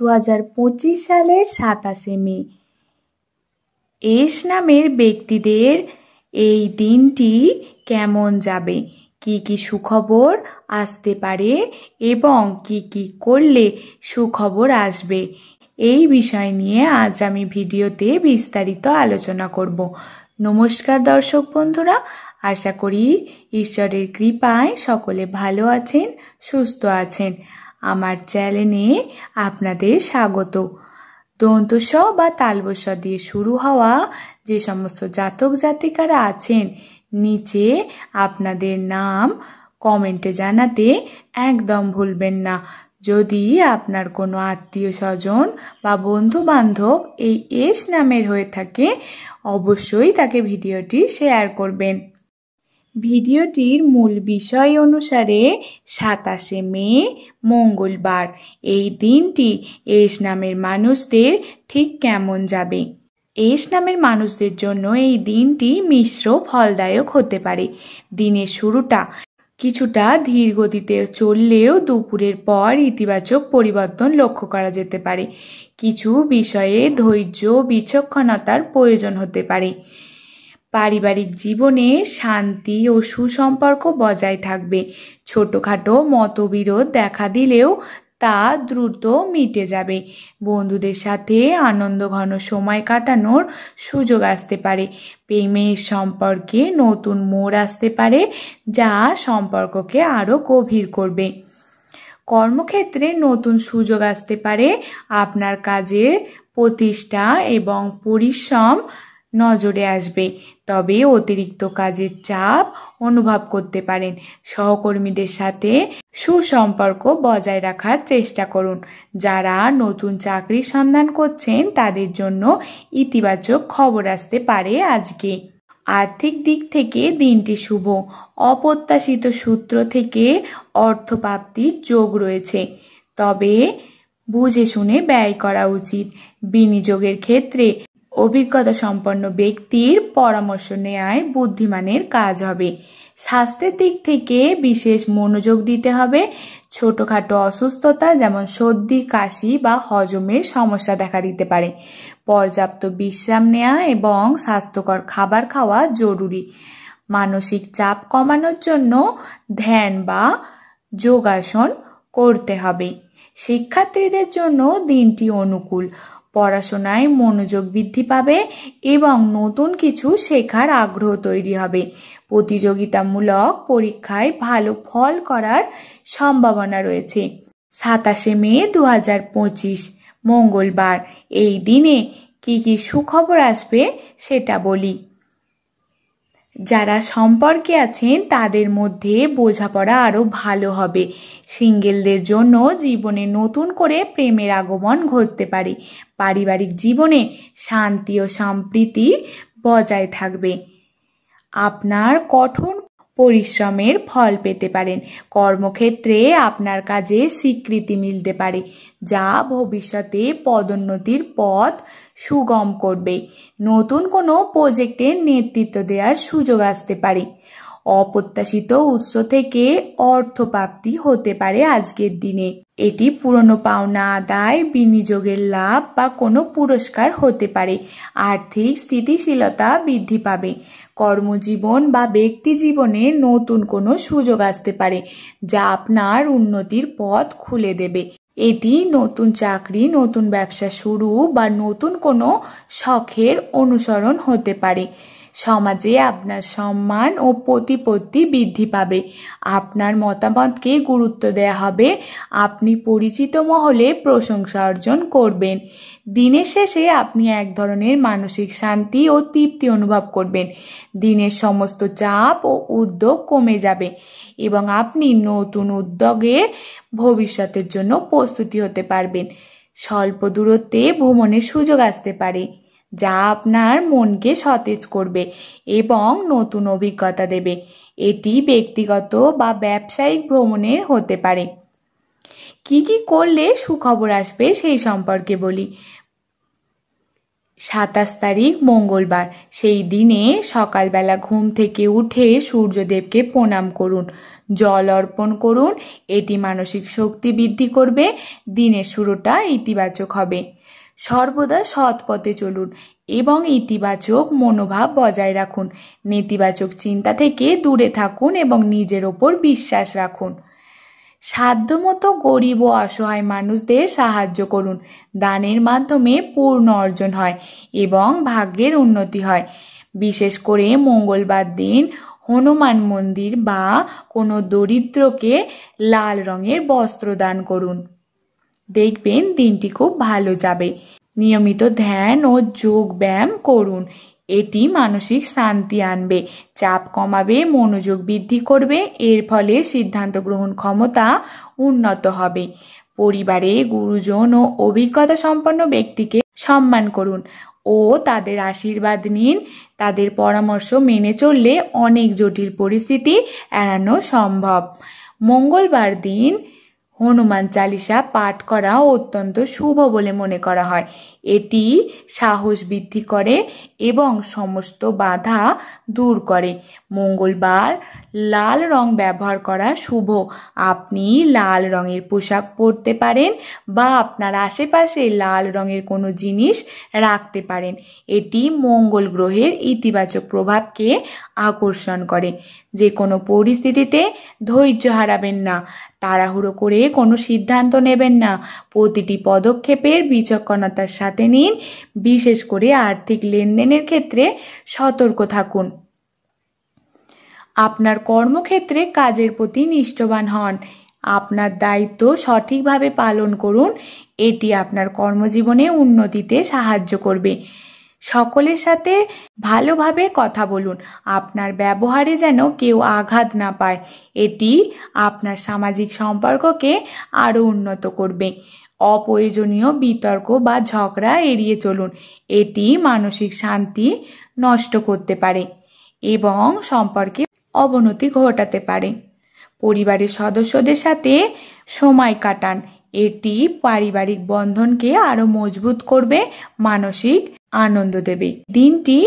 2025 সালের 27শে মে। এস নামের ব্যক্তিদের এই দিনটি কেমন যাবে, কি কি সুখবর আসতে পারে এবং কি কি করলে সুখবর আসবে, এই বিষয় নিয়ে আজ আমি ভিডিওতে বিস্তারিত আলোচনা করব। নমস্কার দর্শক বন্ধুরা, আশা করি ঈশ্বরের কৃপায় সকলে ভালো আছেন, সুস্থ আছেন। আমার চ্যানেলে আপনাদের স্বাগত। দন্ত স বা তালবস দিয়ে শুরু হওয়া যে সমস্ত জাতক জাতিকারা আছেন, নিচে আপনাদের নাম কমেন্টে জানাতে একদম ভুলবেন না। যদি আপনার কোনো আত্মীয় স্বজন বা বন্ধু বান্ধব এই এস নামের হয়ে থাকে, অবশ্যই তাকে ভিডিওটি শেয়ার করবেন। ভিডিওটির মূল বিষয় অনুসারে 27শে মে মঙ্গলবার এই দিনটি এস নামের মানুষদের ঠিক কেমন যাবে। এস নামের মানুষদের জন্য এই দিনটি মিশ্র ফলদায়ক হতে পারে। দিনের শুরুটা কিছুটা ধীর গতিতে চললেও দুপুরের পর ইতিবাচক পরিবর্তন লক্ষ্য করা যেতে পারে। কিছু বিষয়ে ধৈর্য বিচক্ষণতার প্রয়োজন হতে পারে। পারিবারিক জীবনে শান্তি ও সুসম্পর্ক বজায় থাকবে। ছোটখাটো মতবিরোধ দেখা দিলেও তা দ্রুত মিটে যাবে। বন্ধুদের সাথে আনন্দঘন সময় কাটানোর সুযোগ আসতে পারে। প্রেমের সম্পর্কে নতুন মোড় আসতে পারে, যা সম্পর্ককে আরও গভীর করবে। কর্মক্ষেত্রে নতুন সুযোগ আসতে পারে। আপনার কাজে প্রতিষ্ঠা এবং পরিশ্রম নজরে আসবে, তবে অতিরিক্ত কাজের চাপ অনুভব করতে পারেন। সহকর্মীদের সাথে সুসম্পর্ক বজায় রাখার চেষ্টা করুন। যারা নতুন চাকরির সন্ধান করছেন তাদের জন্য ইতিবাচক খবর আসতে পারে আজকে। আর্থিক দিক থেকে দিনটি শুভ। অপ্রত্যাশিত সূত্র থেকে অর্থপ্রাপ্তির যোগ রয়েছে, তবে বুঝে শুনে ব্যয় করা উচিত। বিনিয়োগের ক্ষেত্রে অভিজ্ঞতা সম্পন্ন ব্যক্তির পরামর্শ নেওয়ায় বুদ্ধিমানের কাজ হবে। স্বাস্থ্যের দিক থেকে বিশেষ মনোযোগ দিতে হবে। ছোটখাটো অসুস্থতা যেমন সর্দি, কাশি বা হজমের সমস্যা দেখা দিতে পারে। পর্যাপ্ত বিশ্রাম নেওয়া এবং স্বাস্থ্যকর খাবার খাওয়া জরুরি। মানসিক চাপ কমানোর জন্য ধ্যান বা যোগাসন করতে হবে। শিক্ষার্থীদের জন্য দিনটি অনুকূল। পড়াশোনায় মনোযোগ বৃদ্ধি পাবে এবং নতুন কিছু শেখার আগ্রহ তৈরি হবে। প্রতিযোগিতামূলক পরীক্ষায় ভালো ফল করার সম্ভাবনা রয়েছে। 27শে মে 2025 মঙ্গলবার এই দিনে কি কি সুখবর আসবে সেটা বলি। যারা সম্পর্কে আছেন তাদের মধ্যে বোঝাপড়া আরও ভালো হবে। সিঙ্গেলদের জন্য জীবনে নতুন করে প্রেমের আগমন ঘটতে পারে। পারিবারিক জীবনে শান্তি ও সম্প্রীতি বজায় থাকবে। আপনার কঠোর পরিশ্রমের ফল পেতে পারেন। কর্মক্ষেত্রে আপনার কাজে স্বীকৃতি মিলতে পারে, যা ভবিষ্যতে পদোন্নতির পথ সুগম করবে। নতুন কোনো প্রজেক্টের নেতৃত্ব দেওয়ার সুযোগ আসতে পারে। অপ্রত্যাশিত উৎস থেকে অর্থপ্রাপ্তি হতে পারে আজকের দিনে। এটি পুরনো পাওনা আদায়, বিনিয়োগের লাভ বা কোনো পুরস্কার হতে পারে। আর্থিক স্থিতিশীলতা বৃদ্ধি পাবে। কর্মজীবন বা ব্যক্তি জীবনে নতুন কোনো সুযোগ আসতে পারে, যা আপনার উন্নতির পথ খুলে দেবে। এটি নতুন চাকরি, নতুন ব্যবসা শুরু বা নতুন কোনো শখের অনুসরণ হতে পারে। সমাজে আপনার সম্মান ও প্রতিপত্তি বৃদ্ধি পাবে। আপনার মতামতকে গুরুত্ব দেওয়া হবে। আপনি পরিচিত মহলে প্রশংসা অর্জন করবেন। দিনের শেষে আপনি এক ধরনের মানসিক শান্তি ও তৃপ্তি অনুভব করবেন। দিনের সমস্ত চাপ ও উদ্যোগ কমে যাবে এবং আপনি নতুন উদ্যোগে ভবিষ্যতের জন্য প্রস্তুতি হতে পারবেন। স্বল্প দূরত্বে ভ্রমণের সুযোগ আসতে পারে, যা আপনার মনকে সতেজ করবে এবং নতুন অভিজ্ঞতা দেবে। এটি ব্যক্তিগত বা ব্যবসায়িক ভ্রমণের হতে পারে। কি কি করলে সুখবর আসবে সেই সম্পর্কে বলি। 27 তারিখ মঙ্গলবার। সেই দিনে সকালবেলা ঘুম থেকে উঠে সূর্যদেবকে প্রণাম করুন, জল অর্পণ করুন। এটি মানসিক শক্তি বৃদ্ধি করবে, দিনের শুরুটা ইতিবাচক হবে। সর্বদা সৎ পথে চলুন এবং ইতিবাচক মনোভাব বজায় রাখুন। নেতিবাচক চিন্তা থেকে দূরে থাকুন এবং নিজের ওপর বিশ্বাস রাখুন। সাধ্যমতো গরিব ও অসহায় মানুষদের সাহায্য করুন। দানের মাধ্যমে পূর্ণ অর্জন হয় এবং ভাগ্যের উন্নতি হয়। বিশেষ করে মঙ্গলবার দিন হনুমান মন্দির বা কোনো দরিদ্রকে লাল রঙের বস্ত্র দান করুন। দেখবেন দিনটি খুব ভালো যাবে। নিয়মিত ধ্যান ও যোগ ব্যায়াম করুন, এটি মানসিক শান্তি আনবে, চাপ কমাবে, মনোযোগ বৃদ্ধি করবে। এর ফলে সিদ্ধান্ত গ্রহণ ক্ষমতা উন্নত হবে। পরিবারে গুরুজন ও অভিজ্ঞতা সম্পন্ন ব্যক্তিকে সম্মান করুন ও তাদের আশীর্বাদ নিন। তাদের পরামর্শ মেনে চললে অনেক জটিল পরিস্থিতি এড়ানো সম্ভব। মঙ্গলবার দিন হনুমান চালিসা পাঠ করা অত্যন্ত শুভ বলে মনে করা হয়। এটি সাহস বৃদ্ধি করে এবং সমস্ত বাধা দূর করে। মঙ্গলবার লাল রং ব্যবহার করা শুভ। আপনি লাল রঙের পোশাক পরতে পারেন বা আপনার আশেপাশে লাল রঙের কোনো জিনিস রাখতে পারেন। এটি মঙ্গল গ্রহের ইতিবাচক প্রভাবকে আকর্ষণ করে। যে কোনো পরিস্থিতিতে ধৈর্য হারাবেন না, তাড়াহুড়ো করে কোনো সিদ্ধান্ত নেবেন না। প্রতিটি পদক্ষেপের বিচক্ষণতার সাথে নিন। বিশেষ করে আর্থিক লেনদেনের ক্ষেত্রে সতর্ক থাকুন। আপনার কর্মক্ষেত্রে কাজের প্রতি নিষ্ঠাবান হন। আপনার দায়িত্ব সঠিকভাবে পালন করুন, এটি আপনার কর্মজীবনে উন্নতিতে সাহায্য করবে। সকলের সাথে ভালোভাবে কথা বলুন, আপনার ব্যবহারে যেন কেউ আঘাত না পায়। এটি আপনার সামাজিক সম্পর্ককে আরও উন্নত করবে। অপ্রয়োজনীয় বিতর্ক বা ঝগড়া এড়িয়ে চলুন, এটি মানসিক শান্তি নষ্ট করতে পারে এবং সম্পর্কে অবনতি ঘটাতে পারে। পরিবারের সদস্যদের সাথে সময় কাটান, এটি পারিবারিক বন্ধনকে আরো মজবুত করবে, মানসিক আনন্দ দেবে। দিনটি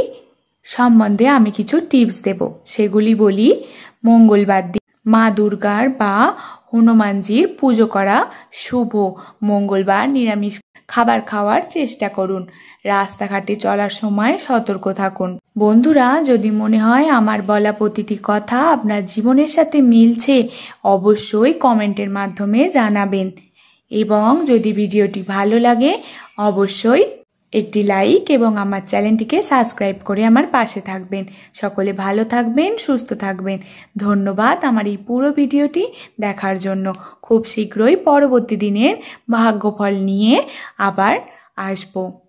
সম্বন্ধে আমি কিছু টিপস দেব, সেগুলি বলি। মঙ্গলবার দিন মা দুর্গার বা হনুমানজির পুজো করা শুভ। মঙ্গলবার নিরামিষ খাবার খাওয়ার চেষ্টা করুন। রাস্তাঘাটে চলার সময় সতর্ক থাকুন। বন্ধুরা, যদি মনে হয় আমার বলা প্রতিটি কথা আপনার জীবনের সাথে মিলছে, অবশ্যই কমেন্টের মাধ্যমে জানাবেন। এবং যদি ভিডিওটি ভালো লাগে অবশ্যই একটি লাইক এবং আমার চ্যানেলটিকে সাবস্ক্রাইব করে আমার পাশে থাকবেন। সকলে ভালো থাকবেন, সুস্থ থাকবেন। ধন্যবাদ আমার এই পুরো ভিডিওটি দেখার জন্য। খুব শীঘ্রই পরবর্তী দিনের ভাগ্যফল নিয়ে আবার আসবো।